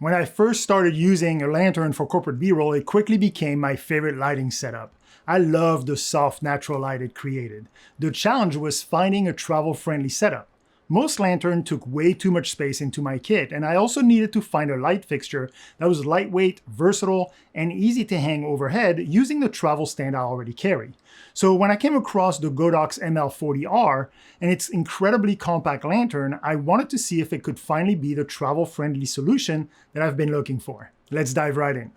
When I first started using a lantern for corporate B-roll, it quickly became my favorite lighting setup. I loved the soft, natural light it created. The challenge was finding a travel-friendly setup. Most lanterns took way too much space into my kit, and I also needed to find a light fixture that was lightweight, versatile, and easy to hang overhead using the travel stand I already carry. So when I came across the Godox ML40R and its incredibly compact lantern, I wanted to see if it could finally be the travel-friendly solution that I've been looking for. Let's dive right in.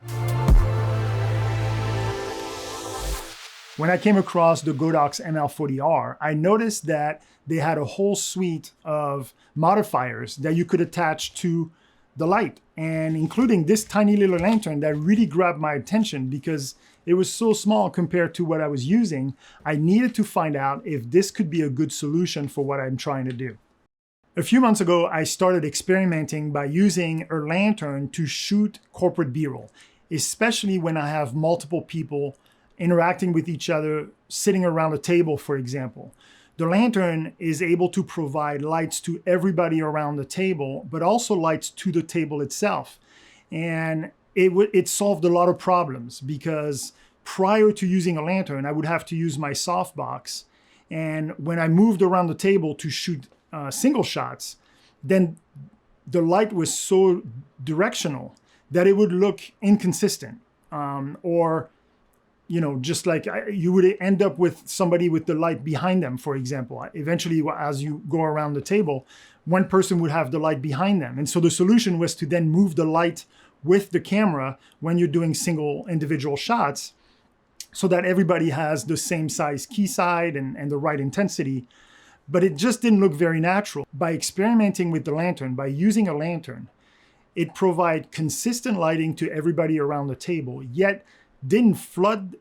When I came across the Godox ML40R, I noticed that they had a whole suite of modifiers that you could attach to the light, and including this tiny little lantern that really grabbed my attention because it was so small compared to what I was using. I needed to find out if this could be a good solution for what I'm trying to do. A few months ago, I started experimenting by using a lantern to shoot corporate B-roll, especially when I have multiple people interacting with each other, sitting around a table, for example. The lantern is able to provide lights to everybody around the table, but also lights to the table itself. And it solved a lot of problems because prior to using a lantern, I would have to use my softbox. And when I moved around the table to shoot single shots, then the light was so directional that it would look inconsistent, or just like you would end up with somebody with the light behind them, for example. Eventually, as you go around the table, one person would have the light behind them. And so the solution was to then move the light with the camera when you're doing single individual shots so that everybody has the same size key side and the right intensity. But it just didn't look very natural. By experimenting with the lantern, by using a lantern, it provided consistent lighting to everybody around the table, yet didn't flood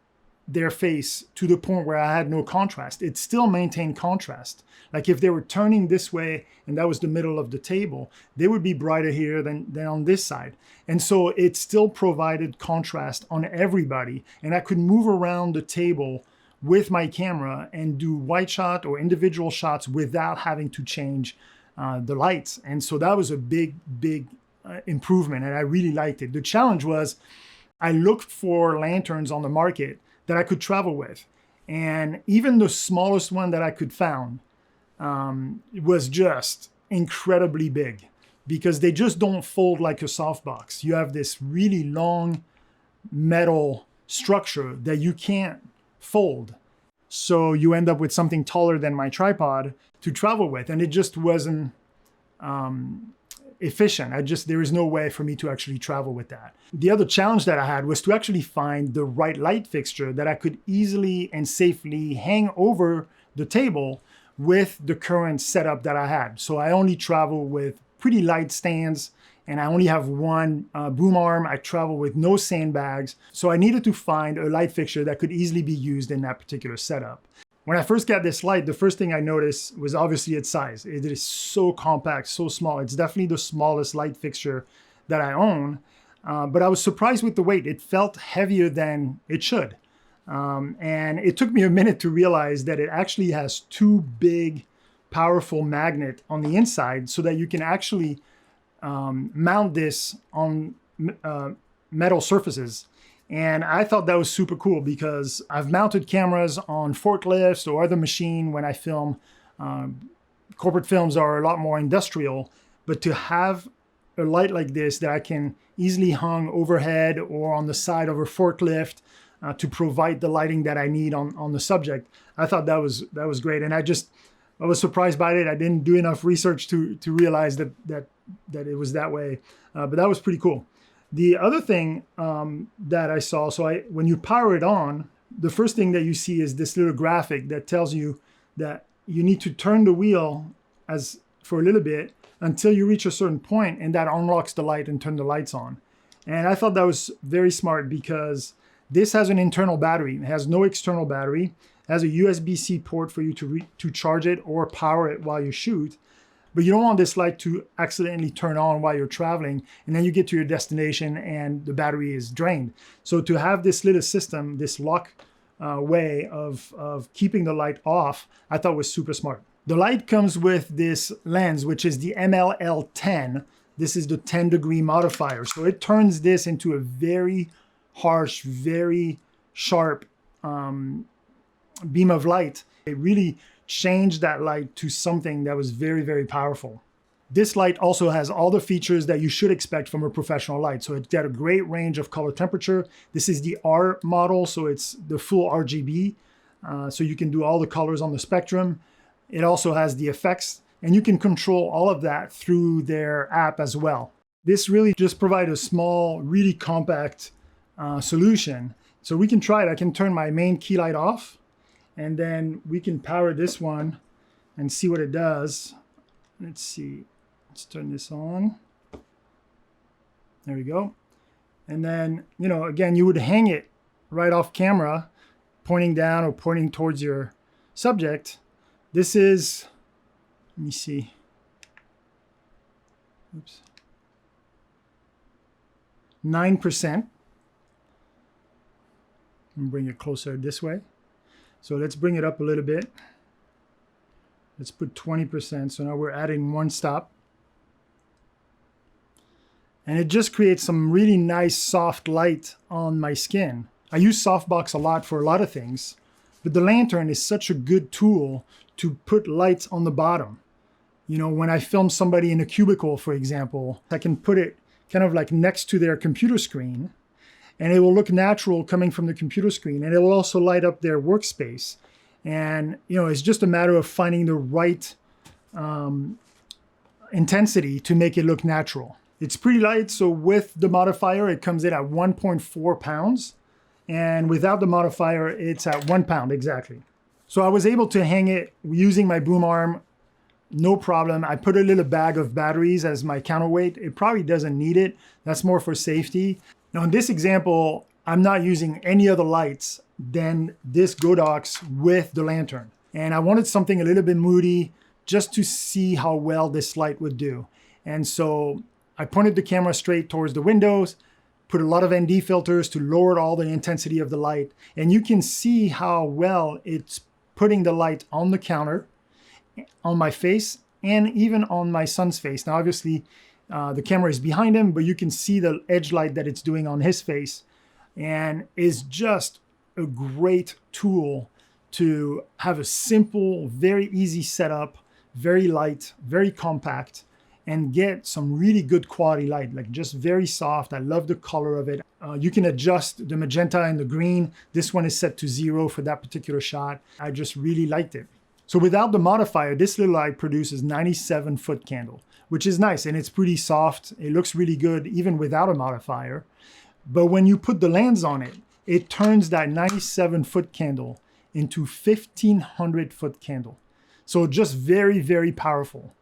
their face to the point where I had no contrast. It still maintained contrast. Like if they were turning this way and that was the middle of the table, they would be brighter here than on this side. And so it still provided contrast on everybody. And I could move around the table with my camera and do wide shot or individual shots without having to change the lights. And so that was a big improvement, and I really liked it. The challenge was I looked for lanterns on the market that I could travel with. And even the smallest one that I could find was just incredibly big because they just don't fold like a softbox. You have this really long metal structure that you can't fold. So you end up with something taller than my tripod to travel with. And it just wasn't efficient. There is no way for me to actually travel with that. The other challenge that I had was to actually find the right light fixture that I could easily and safely hang over the table with the current setup that I had. So I only travel with pretty light stands and I only have one boom arm. I travel with no sandbags. So I needed to find a light fixture that could easily be used in that particular setup. When I first got this light, the first thing I noticed was obviously its size. It is so compact, so small. It's definitely the smallest light fixture that I own, but I was surprised with the weight. It felt heavier than it should. And it took me a minute to realize that it actually has two big, powerful magnets on the inside so that you can actually mount this on metal surfaces. And I thought that was super cool because I've mounted cameras on forklifts or other machine when I film. Corporate films are a lot more industrial, but to have a light like this that I can easily hang overhead or on the side of a forklift to provide the lighting that I need on the subject, I thought that was great. And I was surprised by it. I didn't do enough research to realize that it was that way, but that was pretty cool. The other thing that I saw, when you power it on, the first thing that you see is this little graphic that tells you that you need to turn the wheel for a little bit until you reach a certain point, and that unlocks the light and turn the lights on. And I thought that was very smart because this has an internal battery. It has no external battery. It has a USB-C port for you to charge it or power it while you shoot. But you don't want this light to accidentally turn on while you're traveling, and then you get to your destination and the battery is drained. So to have this little system, this lock way of keeping the light off, I thought was super smart. The light comes with this lens, which is the ML10 This is the 10-degree modifier. So it turns this into a very harsh, very sharp beam of light. It really changed that light to something that was very, very powerful. This light also has all the features that you should expect from a professional light. So it's got a great range of color temperature. This is the R model, so it's the full RGB. So you can do all the colors on the spectrum. It also has the effects, and you can control all of that through their app as well. This really just provides a small, really compact solution. So we can try it. I can turn my main key light off, and then we can power this one and see what it does. Let's see. Let's turn this on. There we go. And then, you know, again, you would hang it right off camera, pointing down or pointing towards your subject. This is, let me see. Oops. 9%. And bring it closer this way. So let's bring it up a little bit. Let's put 20%. So now we're adding one stop. And it just creates some really nice soft light on my skin. I use softbox a lot for a lot of things, but the lantern is such a good tool to put lights on the bottom. You know, when I film somebody in a cubicle, for example, I can put it kind of like next to their computer screen, and it will look natural coming from the computer screen, and it will also light up their workspace. And, you know, it's just a matter of finding the right intensity to make it look natural. It's pretty light, so with the modifier, it comes in at 1.4 pounds. And without the modifier, it's at 1 pound exactly. So I was able to hang it using my boom arm, no problem. I put a little bag of batteries as my counterweight. It probably doesn't need it. That's more for safety. Now in this example, I'm not using any other lights than this Godox with the lantern. And I wanted something a little bit moody just to see how well this light would do. And so I pointed the camera straight towards the windows, put a lot of ND filters to lower all the intensity of the light. And you can see how well it's putting the light on the counter, on my face, and even on my son's face. Now, obviously, the camera is behind him, but you can see the edge light that it's doing on his face. And is just a great tool to have a simple, very easy setup, very light, very compact, and get some really good quality light, like just very soft. I love the color of it. You can adjust the magenta and the green. This one is set to 0 for that particular shot. I just really liked it. So without the modifier, this little light produces 97 foot candle, which is nice, and it's pretty soft. It looks really good even without a modifier. But when you put the lens on it, it turns that 97 foot candle into 1500 foot candle. So just very, very powerful.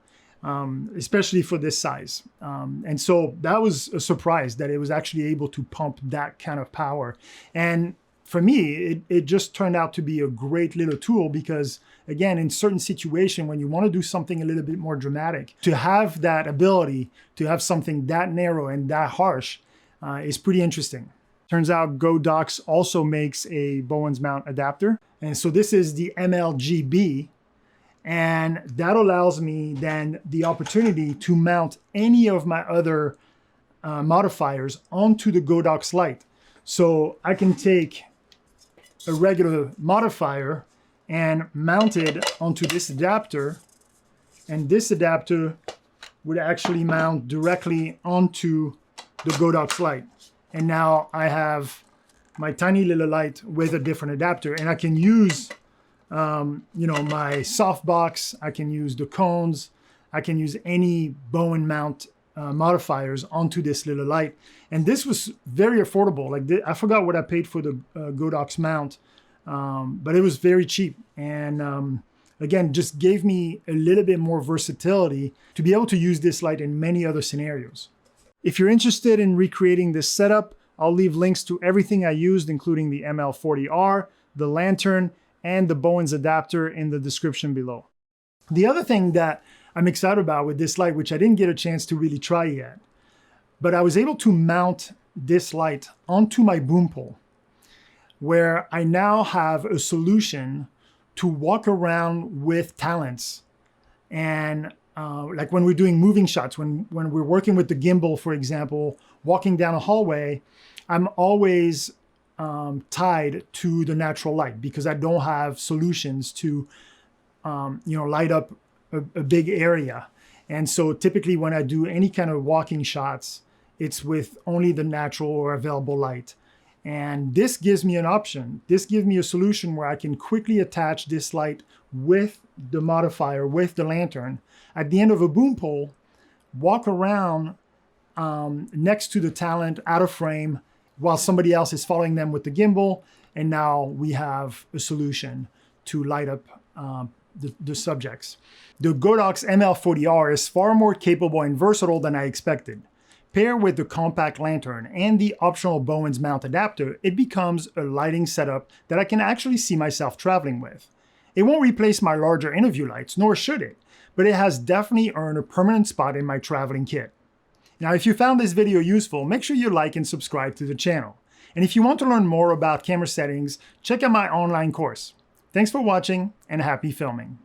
Especially for this size. And so that was a surprise that it was actually able to pump that kind of power. And for me, it just turned out to be a great little tool because, again, in certain situations, when you want to do something a little bit more dramatic, to have that ability to have something that narrow and that harsh is pretty interesting. Turns out Godox also makes a Bowens mount adapter. And so this is the MLGB. And that allows me then the opportunity to mount any of my other modifiers onto the Godox light. So I can take a regular modifier and mount it onto this adapter. And this adapter would actually mount directly onto the Godox light. And now I have my tiny little light with a different adapter, and I can use you know, my softbox, I can use the cones, I can use any Bowen mount modifiers onto this little light. And this was very affordable. Like I forgot what I paid for the Godox mount, but it was very cheap. And again, just gave me a little bit more versatility to be able to use this light in many other scenarios. If you're interested in recreating this setup, I'll leave links to everything I used, including the ML40R, the lantern, and the Bowens adapter in the description below. The other thing that I'm excited about with this light, which I didn't get a chance to really try yet, but I was able to mount this light onto my boom pole, where I now have a solution to walk around with talents and like when we're doing moving shots, when we're working with the gimbal, for example, walking down a hallway, I'm always tied to the natural light because I don't have solutions to, light up a big area. And so typically when I do any kind of walking shots, it's with only the natural or available light. And this gives me an option. This gives me a solution where I can quickly attach this light with the modifier, with the lantern, at the end of a boom pole, walk around next to the talent, out of frame, while somebody else is following them with the gimbal. And now we have a solution to light up the subjects. The Godox ML40R is far more capable and versatile than I expected. Paired with the compact lantern and the optional Bowens mount adapter, it becomes a lighting setup that I can actually see myself traveling with. It won't replace my larger interview lights, nor should it, but it has definitely earned a permanent spot in my traveling kit. Now, if you found this video useful, make sure you like and subscribe to the channel. And if you want to learn more about camera settings, check out my online course. Thanks for watching and happy filming.